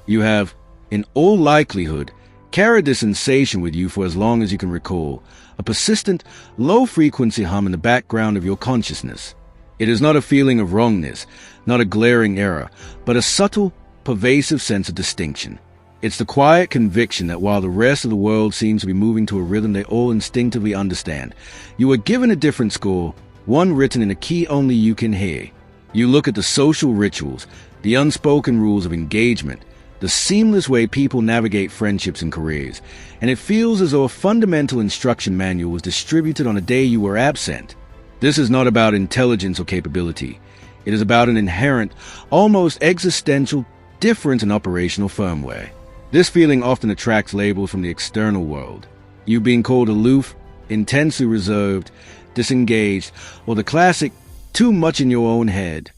You have, in all likelihood, carried this sensation with you for as long as you can recall, a persistent, low-frequency hum in the background of your consciousness. It is not a feeling of wrongness, not a glaring error, but a subtle, pervasive sense of distinction. It's the quiet conviction that while the rest of the world seems to be moving to a rhythm they all instinctively understand, you are given a different score, one written in a key only you can hear. You look at the social rituals, the unspoken rules of engagement, the seamless way people navigate friendships and careers, and it feels as though a fundamental instruction manual was distributed on a day you were absent. This is not about intelligence or capability. It is about an inherent, almost existential difference in operational firmware. This feeling often attracts labels from the external world. You being called aloof, intensely reserved, disengaged, or the classic, too much in your own head.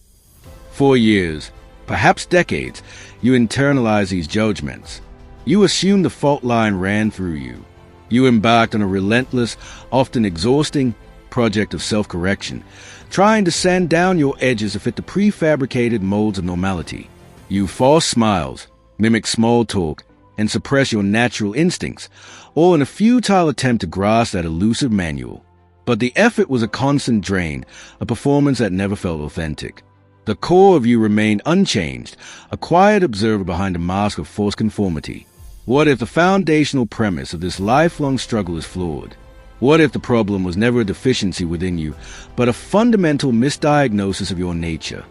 For years, perhaps decades, you internalize these judgments. You assume the fault line ran through you. You embarked on a relentless, often exhausting, project of self-correction, trying to sand down your edges to fit the prefabricated molds of normality. You force smiles, mimic small talk, and suppress your natural instincts, all in a futile attempt to grasp that elusive manual. But the effort was a constant drain, a performance that never felt authentic. The core of you remained unchanged, a quiet observer behind a mask of forced conformity. What if the foundational premise of this lifelong struggle is flawed? What if the problem was never a deficiency within you, but a fundamental misdiagnosis of your nature?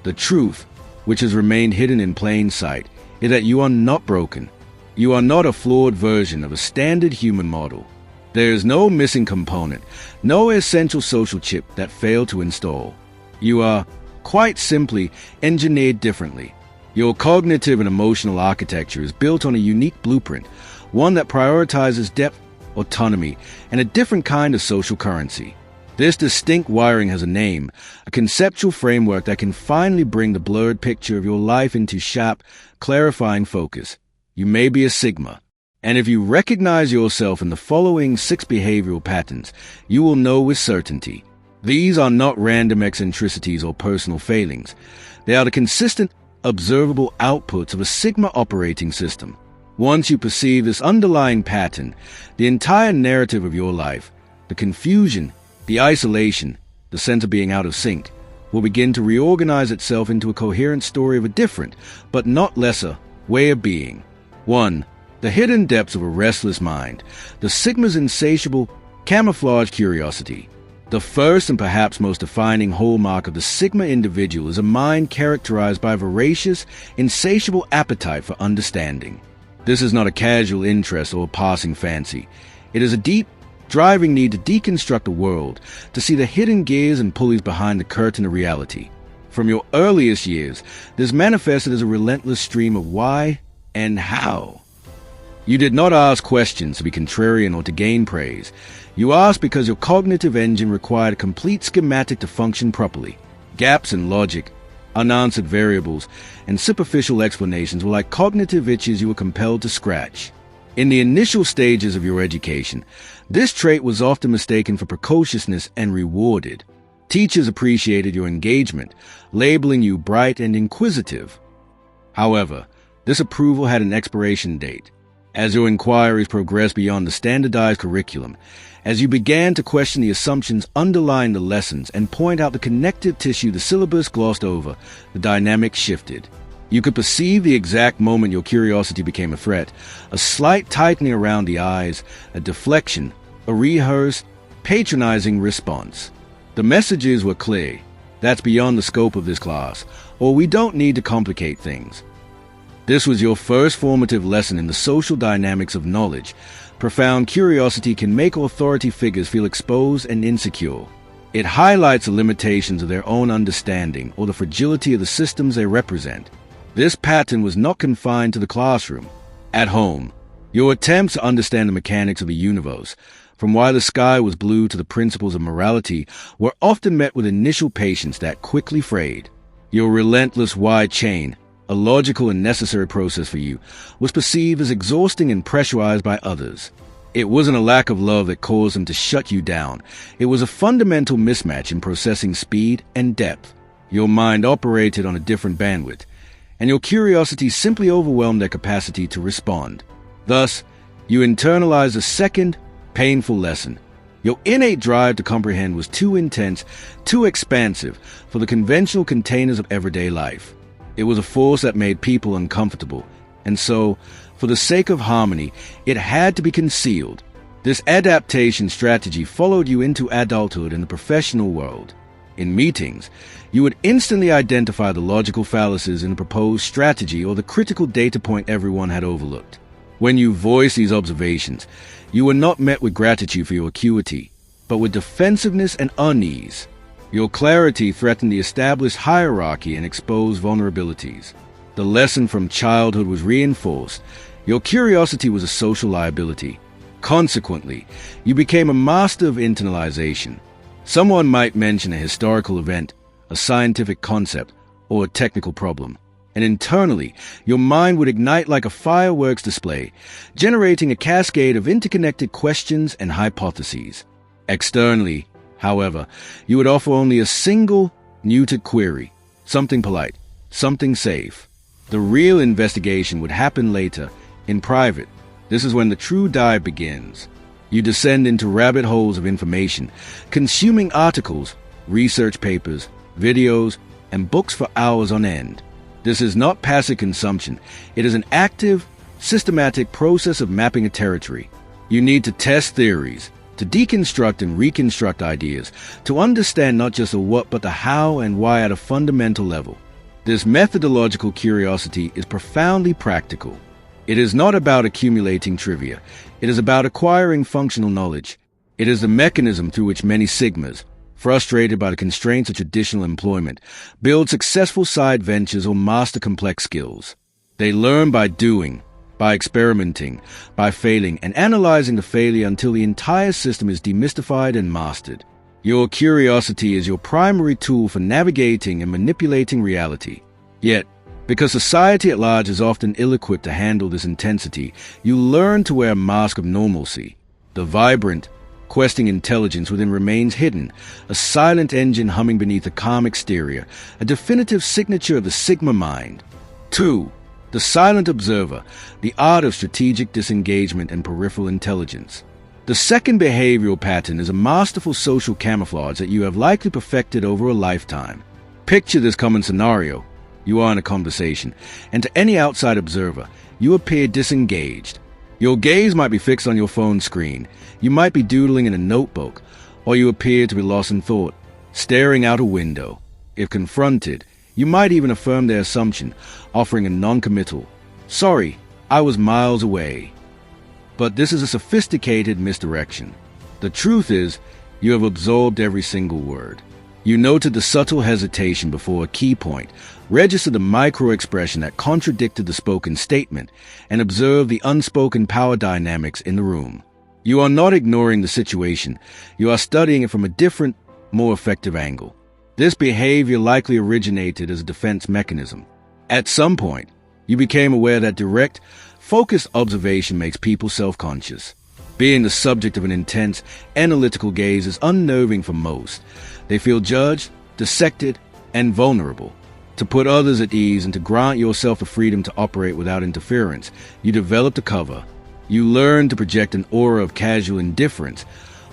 The truth, which has remained hidden in plain sight, is that you are not broken. You are not a flawed version of a standard human model. There is no missing component, no essential social chip that failed to install. You are, quite simply, engineered differently. Your cognitive and emotional architecture is built on a unique blueprint, one that prioritizes depth, autonomy, and a different kind of social currency. This distinct wiring has a name, a conceptual framework that can finally bring the blurred picture of your life into sharp, clarifying focus. You may be a Sigma, and if you recognize yourself in the following 6 behavioral patterns, you will know with certainty. These are not random eccentricities or personal failings. They are the consistent, observable outputs of a Sigma operating system. Once you perceive this underlying pattern, the entire narrative of your life, the confusion, the isolation, the sense of being out of sync, will begin to reorganize itself into a coherent story of a different, but not lesser, way of being. 1. The hidden depths of a restless mind, the Sigma's insatiable, camouflaged curiosity. The first and perhaps most defining hallmark of the Sigma individual is a mind characterized by a voracious, insatiable appetite for understanding. This is not a casual interest or a passing fancy. It is a deep, driving need to deconstruct the world, to see the hidden gears and pulleys behind the curtain of reality. From your earliest years, this manifested as a relentless stream of why and how. You did not ask questions to be contrarian or to gain praise. You asked because your cognitive engine required a complete schematic to function properly. Gaps in logic, unanswered variables, and superficial explanations were like cognitive itches you were compelled to scratch. In the initial stages of your education, this trait was often mistaken for precociousness and rewarded. Teachers appreciated your engagement, labeling you bright and inquisitive. However, this approval had an expiration date. As your inquiries progressed beyond the standardized curriculum, as you began to question the assumptions underlying the lessons and point out the connective tissue the syllabus glossed over, the dynamic shifted. You could perceive the exact moment your curiosity became a threat, a slight tightening around the eyes, a deflection, a rehearsed, patronizing response. The messages were clear. That's beyond the scope of this class, or we don't need to complicate things. This was your first formative lesson in the social dynamics of knowledge. Profound curiosity can make authority figures feel exposed and insecure. It highlights the limitations of their own understanding or the fragility of the systems they represent. This pattern was not confined to the classroom. At home, your attempts to understand the mechanics of the universe, from why the sky was blue to the principles of morality, were often met with initial patience that quickly frayed. Your relentless why chain, a logical and necessary process for you, was perceived as exhausting and pressurized by others. It wasn't a lack of love that caused them to shut you down. It was a fundamental mismatch in processing speed and depth. Your mind operated on a different bandwidth. and your curiosity simply overwhelmed their capacity to respond. Thus, you internalized a second, painful lesson. Your innate drive to comprehend was too intense, too expansive for the conventional containers of everyday life. It was a force that made people uncomfortable, and so, for the sake of harmony, it had to be concealed. This adaptation strategy followed you into adulthood in the professional world. In meetings, you would instantly identify the logical fallacies in a proposed strategy or the critical data point everyone had overlooked. When you voiced these observations, you were not met with gratitude for your acuity, but with defensiveness and unease. Your clarity threatened the established hierarchy and exposed vulnerabilities. The lesson from childhood was reinforced. Your curiosity was a social liability. Consequently, you became a master of internalization. Someone might mention a historical event, a scientific concept, or a technical problem, and internally, your mind would ignite like a fireworks display, generating a cascade of interconnected questions and hypotheses. Externally, however, you would offer only a single, neutered query, something polite, something safe. The real investigation would happen later, in private. This is when the true dive begins. You descend into rabbit holes of information, consuming articles, research papers, videos, and books for hours on end. This is not passive consumption. It is an active, systematic process of mapping a territory. You need to test theories, to deconstruct and reconstruct ideas, to understand not just the what but the how and why at a fundamental level. This methodological curiosity is profoundly practical. It is not about accumulating trivia. It is about acquiring functional knowledge. It is the mechanism through which many Sigmas, frustrated by the constraints of traditional employment, build successful side ventures or master complex skills. They learn by doing, by experimenting, by failing, and analyzing the failure until the entire system is demystified and mastered. Your curiosity is your primary tool for navigating and manipulating reality. Yet, because society at large is often ill-equipped to handle this intensity, you learn to wear a mask of normalcy. The vibrant, questing intelligence within remains hidden, a silent engine humming beneath a calm exterior, a definitive signature of the Sigma mind. 2. The silent observer, the art of strategic disengagement and peripheral intelligence. The second behavioral pattern is a masterful social camouflage that you have likely perfected over a lifetime. Picture this common scenario. You are in a conversation, and to any outside observer, you appear disengaged. Your gaze might be fixed on your phone screen, you might be doodling in a notebook, or you appear to be lost in thought, staring out a window. If confronted, you might even affirm their assumption, offering a non-committal, "Sorry, I was miles away." But this is a sophisticated misdirection. The truth is, you have absorbed every single word. You noted the subtle hesitation before a key point, registered the micro-expression that contradicted the spoken statement, and observed the unspoken power dynamics in the room. You are not ignoring the situation. You are studying it from a different, more effective angle. This behavior likely originated as a defense mechanism. At some point, you became aware that direct, focused observation makes people self-conscious. Being the subject of an intense, analytical gaze is unnerving for most. They feel judged, dissected, and vulnerable. To put others at ease and to grant yourself the freedom to operate without interference, you developed a cover. You learn to project an aura of casual indifference,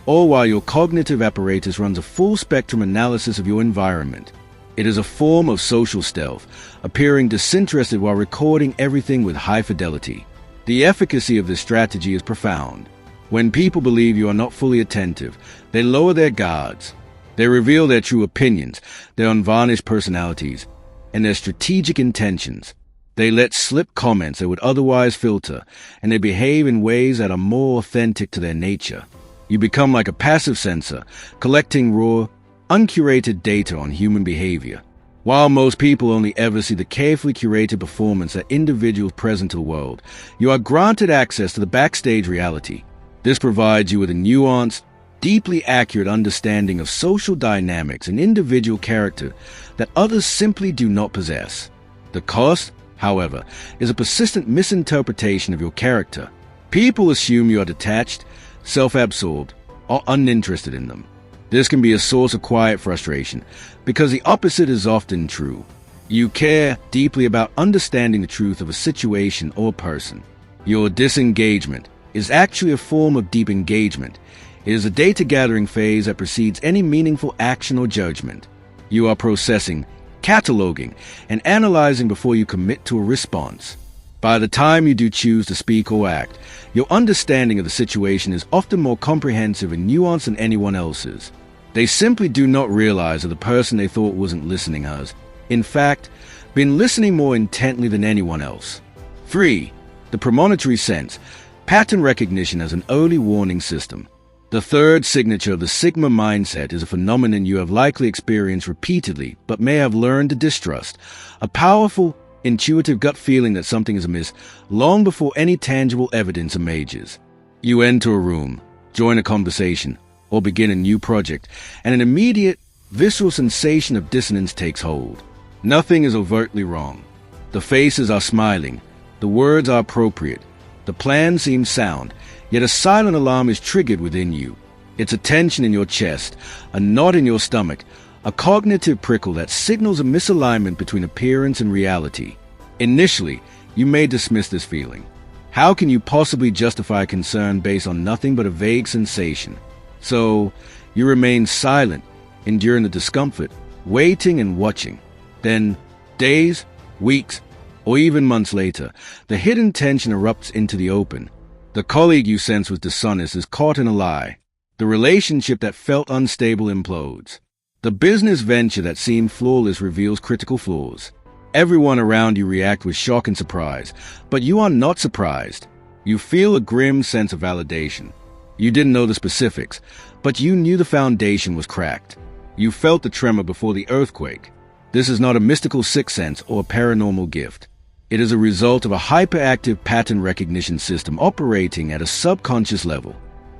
all while your cognitive apparatus runs a full-spectrum analysis of your environment. It is a form of social stealth, appearing disinterested while recording everything with high fidelity. The efficacy of this strategy is profound. When people believe you are not fully attentive, they lower their guards. They reveal their true opinions, their unvarnished personalities, and their strategic intentions. They let slip comments they would otherwise filter, and they behave in ways that are more authentic to their nature. You become like a passive sensor, collecting raw, uncurated data on human behavior. While most people only ever see the carefully curated performance that individuals present to the world, you are granted access to the backstage reality. This provides you with a nuanced, deeply accurate understanding of social dynamics and individual character that others simply do not possess. The cost, however, is a persistent misinterpretation of your character. People assume you are detached, self-absorbed, or uninterested in them. This can be a source of quiet frustration, because the opposite is often true. You care deeply about understanding the truth of a situation or person. Your disengagement is actually a form of deep engagement. It is a data-gathering phase that precedes any meaningful action or judgment. You are processing, cataloging, and analyzing before you commit to a response. By the time you do choose to speak or act, your understanding of the situation is often more comprehensive and nuanced than anyone else's. They simply do not realize that the person they thought wasn't listening has, in fact, been listening more intently than anyone else. 3. The premonitory sense, pattern recognition as an early warning system. The third signature of the Sigma mindset is a phenomenon you have likely experienced repeatedly but may have learned to distrust, a powerful, intuitive gut feeling that something is amiss long before any tangible evidence emerges. You enter a room, join a conversation, or begin a new project, and an immediate, visceral sensation of dissonance takes hold. Nothing is overtly wrong. The faces are smiling, the words are appropriate, the plan seems sound, yet a silent alarm is triggered within you. It's a tension in your chest, a knot in your stomach, a cognitive prickle that signals a misalignment between appearance and reality. Initially, you may dismiss this feeling. How can you possibly justify concern based on nothing but a vague sensation? So, you remain silent, enduring the discomfort, waiting and watching. Then, days, weeks, or even months later, the hidden tension erupts into the open. The colleague you sense was dishonest is caught in a lie. The relationship that felt unstable implodes. The business venture that seemed flawless reveals critical flaws. Everyone around you reacts with shock and surprise, but you are not surprised. You feel a grim sense of validation. You didn't know the specifics, but you knew the foundation was cracked. You felt the tremor before the earthquake. This is not a mystical sixth sense or a paranormal gift. It is a result of a hyperactive pattern recognition system operating at a subconscious level.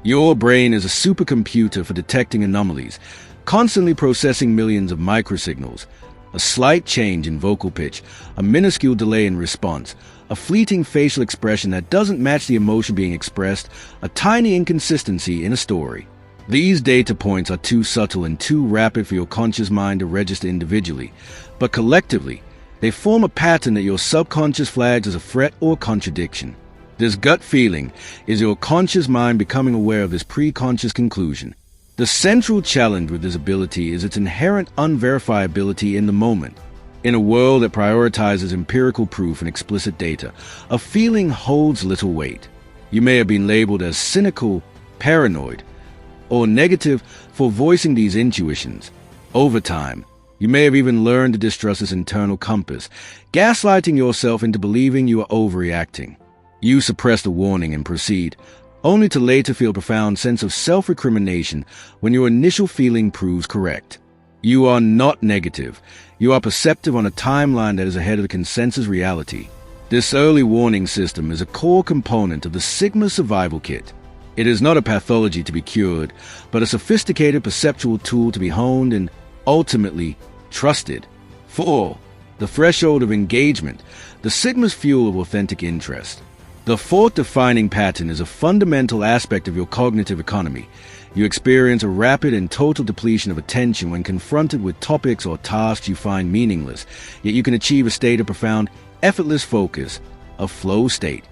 Your brain is a supercomputer for detecting anomalies, constantly processing millions of microsignals. A slight change in vocal pitch, a minuscule delay in response, a fleeting facial expression that doesn't match the emotion being expressed, a tiny inconsistency in a story. These data points are too subtle and too rapid for your conscious mind to register individually, but collectively, they form a pattern that your subconscious flags as a threat or contradiction. This gut feeling is your conscious mind becoming aware of this preconscious conclusion. The central challenge with this ability is its inherent unverifiability in the moment. In a world that prioritizes empirical proof and explicit data, a feeling holds little weight. You may have been labeled as cynical, paranoid, or negative for voicing these intuitions. Over time, you may have even learned to distrust this internal compass, gaslighting yourself into believing you are overreacting. You suppress the warning and proceed, only to later feel a profound sense of self-recrimination when your initial feeling proves correct. You are not negative. You are perceptive on a timeline that is ahead of the consensus reality. This early warning system is a core component of the Sigma survival kit. It is not a pathology to be cured, but a sophisticated perceptual tool to be honed and, ultimately, trusted. 4. The threshold of engagement, the Sigma's fuel of authentic interest. The fourth defining pattern is a fundamental aspect of your cognitive economy. You experience a rapid and total depletion of attention when confronted with topics or tasks you find meaningless, yet you can achieve a state of profound, effortless focus, a flow state.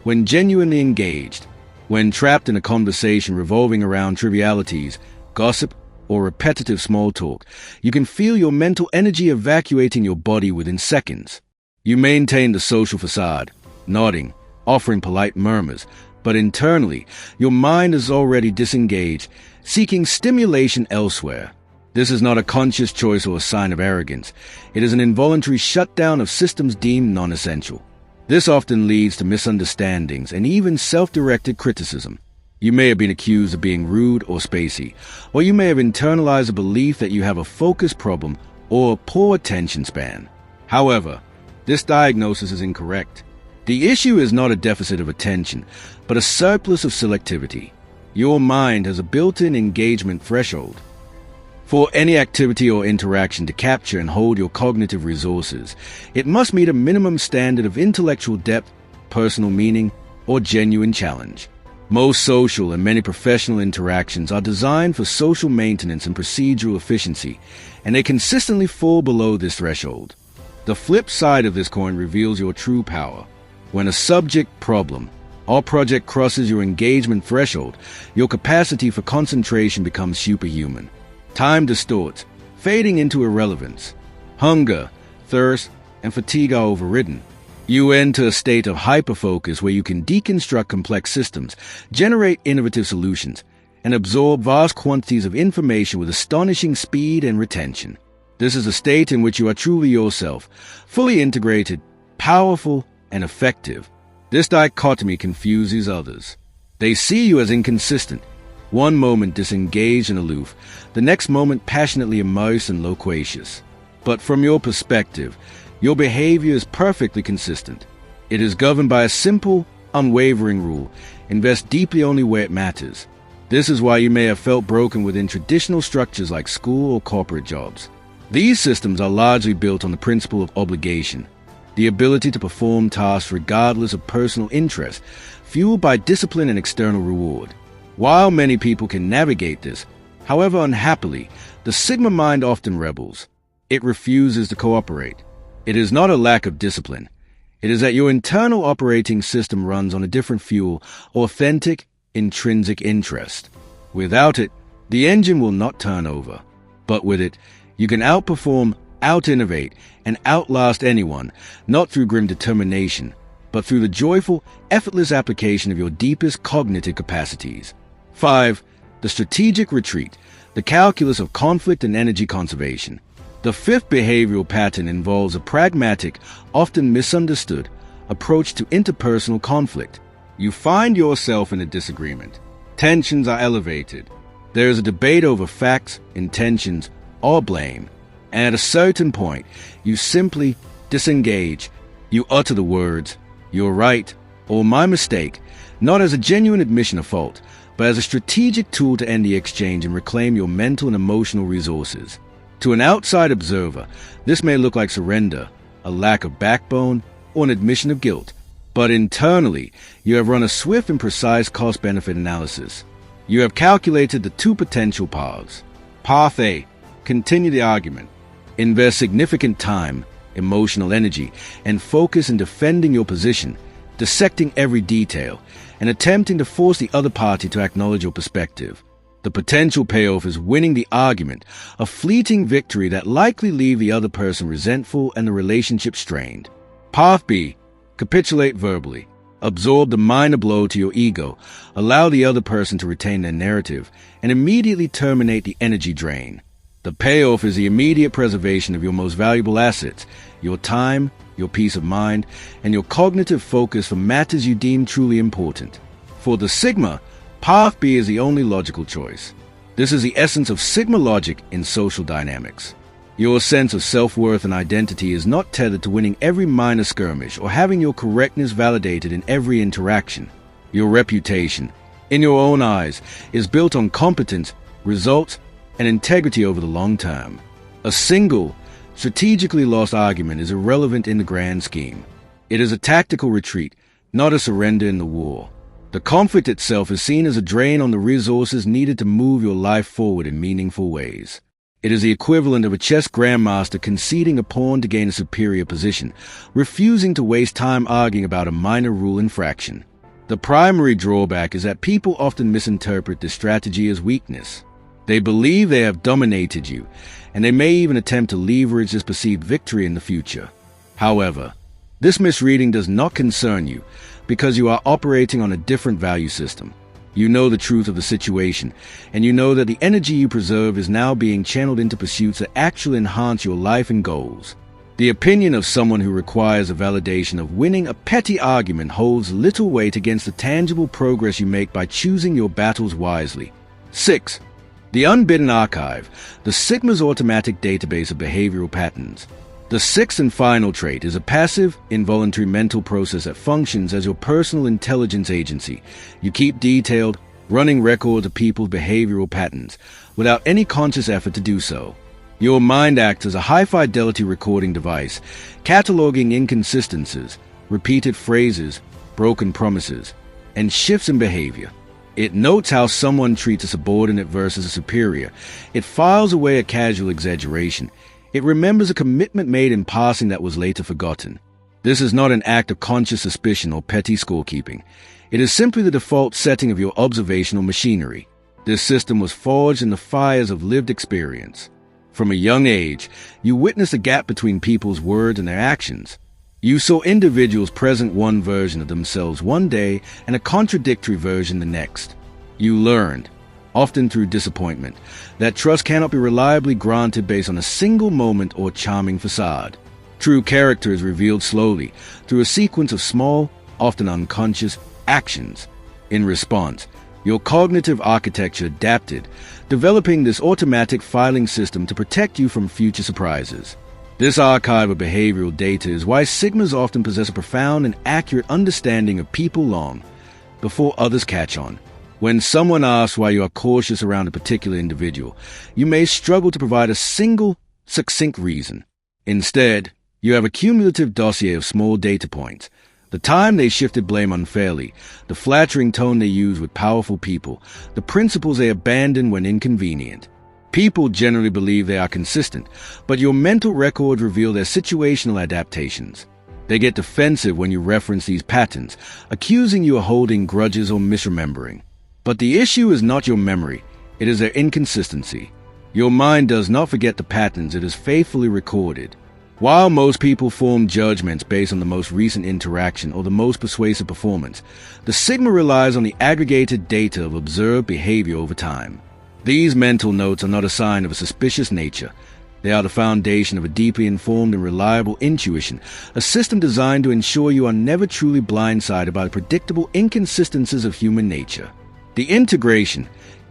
When genuinely engaged, when trapped in a conversation revolving around trivialities, gossip, or repetitive small talk, you can feel your mental energy evacuating your body within seconds. You maintain the social facade, nodding, offering polite murmurs, but internally, your mind is already disengaged, seeking stimulation elsewhere. This is not a conscious choice or a sign of arrogance. It is an involuntary shutdown of systems deemed non-essential. This often leads to misunderstandings and even self-directed criticism. You may have been accused of being rude or spacey, or you may have internalized a belief that you have a focus problem or a poor attention span. However, this diagnosis is incorrect. The issue is not a deficit of attention, but a surplus of selectivity. Your mind has a built-in engagement threshold. For any activity or interaction to capture and hold your cognitive resources, it must meet a minimum standard of intellectual depth, personal meaning, or genuine challenge. Most social and many professional interactions are designed for social maintenance and procedural efficiency, and they consistently fall below this threshold. The flip side of this coin reveals your true power. When a subject, problem, or project crosses your engagement threshold, your capacity for concentration becomes superhuman. Time distorts, fading into irrelevance. Hunger, thirst, and fatigue are overridden. You enter a state of hyperfocus where you can deconstruct complex systems, generate innovative solutions, and absorb vast quantities of information with astonishing speed and retention. This is a state in which you are truly yourself, fully integrated, powerful, and effective. This dichotomy confuses others. They see you as inconsistent, one moment disengaged and aloof, the next moment passionately immersed and loquacious. But from your perspective, your behavior is perfectly consistent. It is governed by a simple, unwavering rule: invest deeply only where it matters. This is why you may have felt broken within traditional structures like school or corporate jobs. These systems are largely built on the principle of obligation, the ability to perform tasks regardless of personal interest, fueled by discipline and external reward. While many people can navigate this, however unhappily, the Sigma mind often rebels. It refuses to cooperate. It is not a lack of discipline. It is that your internal operating system runs on a different fuel, authentic, intrinsic interest. Without it, the engine will not turn over. But with it, you can outperform, out-innovate, and outlast anyone, not through grim determination, but through the joyful, effortless application of your deepest cognitive capacities. 5. The strategic retreat, the calculus of conflict and energy conservation. The fifth behavioral pattern involves a pragmatic, often misunderstood, approach to interpersonal conflict. You find yourself in a disagreement. Tensions are elevated. There is a debate over facts, intentions, or blame. And at a certain point, you simply disengage. You utter the words, "You're right," or "My mistake," not as a genuine admission of fault, but as a strategic tool to end the exchange and reclaim your mental and emotional resources. To an outside observer, this may look like surrender, a lack of backbone, or an admission of guilt. But internally, you have run a swift and precise cost-benefit analysis. You have calculated the two potential paths. Path A: continue the argument. Invest significant time, emotional energy, and focus in defending your position, dissecting every detail, and attempting to force the other party to acknowledge your perspective. The potential payoff is winning the argument, a fleeting victory that likely leave the other person resentful and the relationship strained. Path B: capitulate verbally. Absorb the minor blow to your ego, allow the other person to retain their narrative, and immediately terminate the energy drain. The payoff is the immediate preservation of your most valuable assets, your time, your peace of mind, and your cognitive focus for matters you deem truly important. For the Sigma, Path B is the only logical choice. This is the essence of Sigma logic in social dynamics. Your sense of self-worth and identity is not tethered to winning every minor skirmish or having your correctness validated in every interaction. Your reputation, in your own eyes, is built on competence, results, and integrity over the long term. A single, strategically lost argument is irrelevant in the grand scheme. It is a tactical retreat, not a surrender in the war. The conflict itself is seen as a drain on the resources needed to move your life forward in meaningful ways. It is the equivalent of a chess grandmaster conceding a pawn to gain a superior position, refusing to waste time arguing about a minor rule infraction. The primary drawback is that people often misinterpret this strategy as weakness. They believe they have dominated you, and they may even attempt to leverage this perceived victory in the future. However, this misreading does not concern you because you are operating on a different value system. You know the truth of the situation, and you know that the energy you preserve is now being channeled into pursuits that actually enhance your life and goals. The opinion of someone who requires a validation of winning a petty argument holds little weight against the tangible progress you make by choosing your battles wisely. 6. The unbidden archive, the Sigma's automatic database of behavioral patterns. The sixth and final trait is a passive, involuntary mental process that functions as your personal intelligence agency. You keep detailed, running records of people's behavioral patterns without any conscious effort to do so. Your mind acts as a high-fidelity recording device, cataloging inconsistencies, repeated phrases, broken promises, and shifts in behavior. It notes how someone treats a subordinate versus a superior. It files away a casual exaggeration. It remembers a commitment made in passing that was later forgotten. This is not an act of conscious suspicion or petty scorekeeping. It is simply the default setting of your observational machinery. This system was forged in the fires of lived experience. From a young age, you witnessed a gap between people's words and their actions. You saw individuals present one version of themselves one day and a contradictory version the next. You learned, often through disappointment, that trust cannot be reliably granted based on a single moment or charming facade. True character is revealed slowly through a sequence of small, often unconscious, actions. In response, your cognitive architecture adapted, developing this automatic filing system to protect you from future surprises. This archive of behavioral data is why Sigmas often possess a profound and accurate understanding of people long before others catch on. When someone asks why you are cautious around a particular individual, you may struggle to provide a single, succinct reason. Instead, you have a cumulative dossier of small data points. The time they shifted blame unfairly, the flattering tone they use with powerful people, the principles they abandon when inconvenient. People generally believe they are consistent, but your mental records reveal their situational adaptations. They get defensive when you reference these patterns, accusing you of holding grudges or misremembering. But the issue is not your memory, it is their inconsistency. Your mind does not forget the patterns it has faithfully recorded. While most people form judgments based on the most recent interaction or the most persuasive performance, the Sigma relies on the aggregated data of observed behavior over time. These mental notes are not a sign of a suspicious nature. They are the foundation of a deeply informed and reliable intuition, a system designed to ensure you are never truly blindsided by the predictable inconsistencies of human nature. The integration,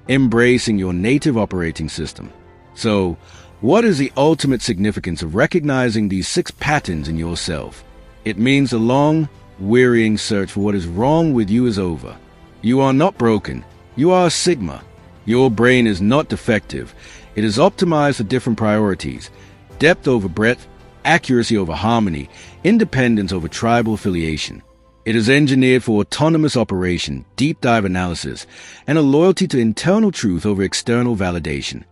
embracing your native operating system. So, what is the ultimate significance of recognizing these 6 patterns in yourself? It means the long, wearying search for what is wrong with you is over. You are not broken. You are a Sigma. Your brain is not defective. It is optimized for different priorities: depth over breadth, accuracy over harmony, independence over tribal affiliation. It is engineered for autonomous operation, deep dive analysis, and a loyalty to internal truth over external validation.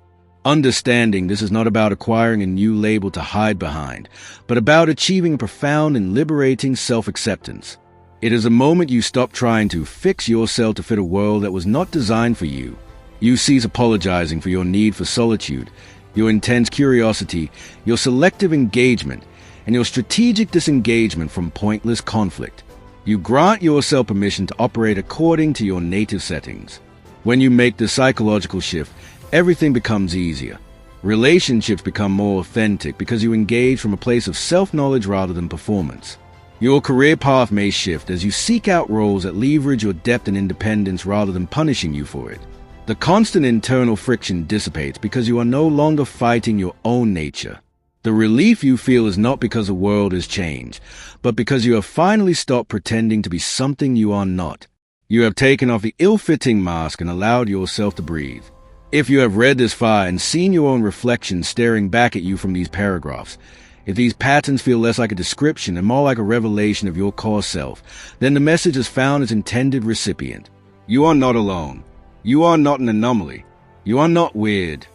Understanding this is not about acquiring a new label to hide behind, but about achieving a profound and liberating self-acceptance. It is a moment you stop trying to fix yourself to fit a world that was not designed for you. You cease apologizing for your need for solitude, your intense curiosity, your selective engagement, and your strategic disengagement from pointless conflict. You grant yourself permission to operate according to your native settings. When you make this psychological shift, everything becomes easier. Relationships become more authentic because you engage from a place of self-knowledge rather than performance. Your career path may shift as you seek out roles that leverage your depth and independence rather than punishing you for it. The constant internal friction dissipates because you are no longer fighting your own nature. The relief you feel is not because the world has changed, but because you have finally stopped pretending to be something you are not. You have taken off the ill-fitting mask and allowed yourself to breathe. If you have read this far and seen your own reflection staring back at you from these paragraphs, if these patterns feel less like a description and more like a revelation of your core self, then the message has found its intended recipient. You are not alone. You are not an anomaly. You are not weird.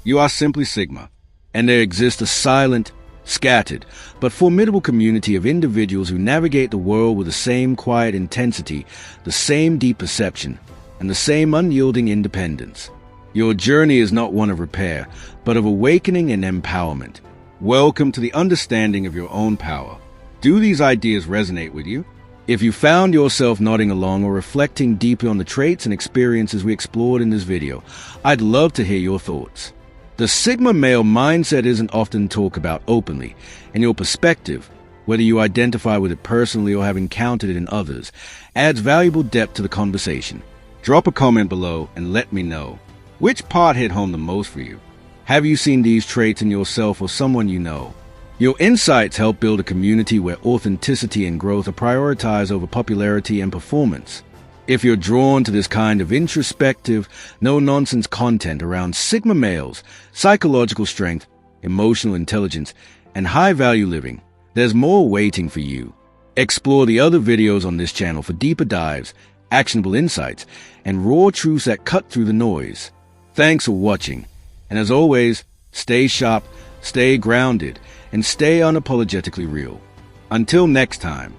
You are simply Sigma. And there exists a silent, scattered, but formidable community of individuals who navigate the world with the same quiet intensity, the same deep perception, and the same unyielding independence. Your journey is not one of repair, but of awakening and empowerment. Welcome to the understanding of your own power. Do these ideas resonate with you? If you found yourself nodding along or reflecting deeply on the traits and experiences we explored in this video, I'd love to hear your thoughts. The Sigma male mindset isn't often talked about openly, and your perspective, whether you identify with it personally or have encountered it in others, adds valuable depth to the conversation. Drop a comment below and let me know. Which part hit home the most for you? Have you seen these traits in yourself or someone you know? Your insights help build a community where authenticity and growth are prioritized over popularity and performance. If you're drawn to this kind of introspective, no-nonsense content around Sigma males, psychological strength, emotional intelligence, and high-value living, there's more waiting for you. Explore the other videos on this channel for deeper dives, actionable insights, and raw truths that cut through the noise. Thanks for watching, and as always, stay sharp, stay grounded, and stay unapologetically real. Until next time.